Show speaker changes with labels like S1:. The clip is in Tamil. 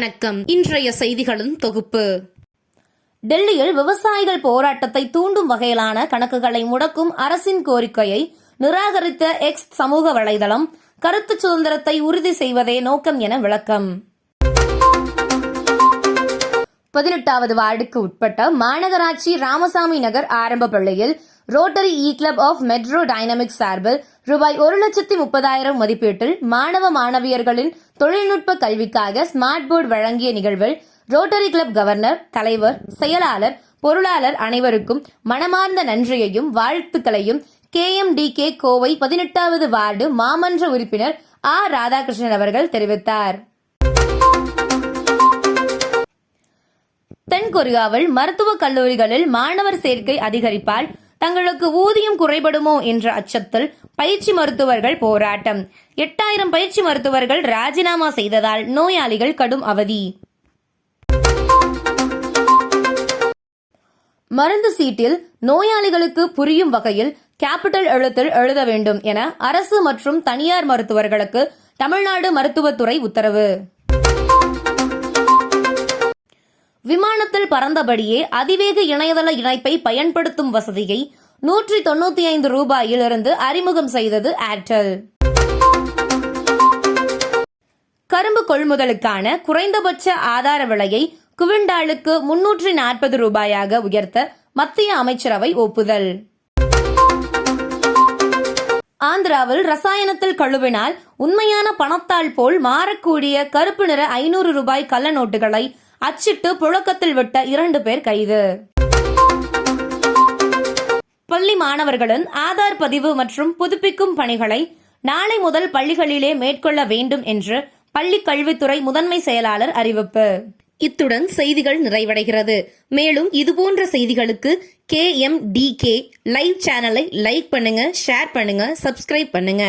S1: வணக்கம். இன்றைய செய்திகளின் தொகுப்பு.
S2: டெல்லியில் விவசாயிகள் போராட்டத்தை தூண்டும் வகையிலான கணக்குகளை முடக்கும் அரசின் கோரிக்கையை நிராகரித்த எக்ஸ் சமூக வலைதளம் கருத்து சுதந்திரத்தை உறுதி செய்வதே நோக்கம் என விளக்கம். 18வது வார்டுக்கு உட்பட்ட மாநகராட்சி ராமசாமி நகர் ஆரம்ப பள்ளியில் rotary E club of metro dynamics சார்பில் ரூபாய் 1,30,000 மதிப்பீட்டில் மாணவ மாணவியர்களின் தொழில்நுட்ப கல்விக்காக ஸ்மார்ட் போர்டு வழங்கிய நிகழ்வில் ரோட்டரி கிளப் கவர்னர், தலைவர், செயலாளர், பொருளாளர் அனைவருக்கும் மனமார்ந்த நன்றியையும் வாழ்த்துக்களையும் KMDK கோவை 18வது வார்டு மாமன்ற உறுப்பினர் ஆர் ராதாகிருஷ்ணன் அவர்கள் தெரிவித்தார். தென்கொரியாவில் மருத்துவக் கல்லூரிகளில் மாணவர் சேர்க்கை அதிகரிப்பால் தங்களுக்கு ஊதியம் குறைபடுமோ என்ற அச்சத்தில் பயிற்சி மருத்துவர்கள் போராட்டம். 8000 பயிற்சி மருத்துவர்கள் ராஜினாமா செய்ததால் நோயாளிகள் கடும் அவதி. மருந்து சீட்டில் நோயாளிகளுக்கு புரியும் வகையில் கேபிட்டல் எழுத்தில் எழுத வேண்டும் என அரசு மற்றும் தனியார் மருத்துவர்களுக்கு தமிழ்நாடு மருத்துவத்துறை உத்தரவு. விமானத்தில் பறந்தபடியே அதிவேக இணையதள இணைப்பை பயன்படுத்தும் வசதியை 195 ரூபாயிலிருந்து அறிமுகம் செய்தது ஏர்டெல். கரும்பு கொள்முதலுக்கான குறைந்தபட்ச ஆதார விலையை குவிண்டாலுக்கு 340 ரூபாயாக உயர்த்த மத்திய அமைச்சரவை ஒப்புதல். ஆந்திராவில் ரசாயனத்தில் கழுவினால் உண்மையான பணத்தாள் போல் மாறக்கூடிய கருப்பு நிற 500 ரூபாய் கள்ள நோட்டுகளை அச்சிட்டு புழக்கத்தில் விட்ட 2 பேர் கைது. பள்ளி மாணவர்களின் ஆதார் பதிவு மற்றும் புதுப்பிக்கும் பணிகளை நாளை முதல் பள்ளிகளிலே மேற்கொள்ள வேண்டும் என்று பள்ளி கல்வித்துறை முதன்மை செயலாளர் அறிவிப்பு.
S1: இத்துடன் செய்திகள் நிறைவடைகிறது. மேலும் இதுபோன்ற செய்திகளுக்கு KMDK லைவ் சேனலை லைக் பண்ணுங்க, ஷேர் பண்ணுங்க, சப்ஸ்கிரைப் பண்ணுங்க.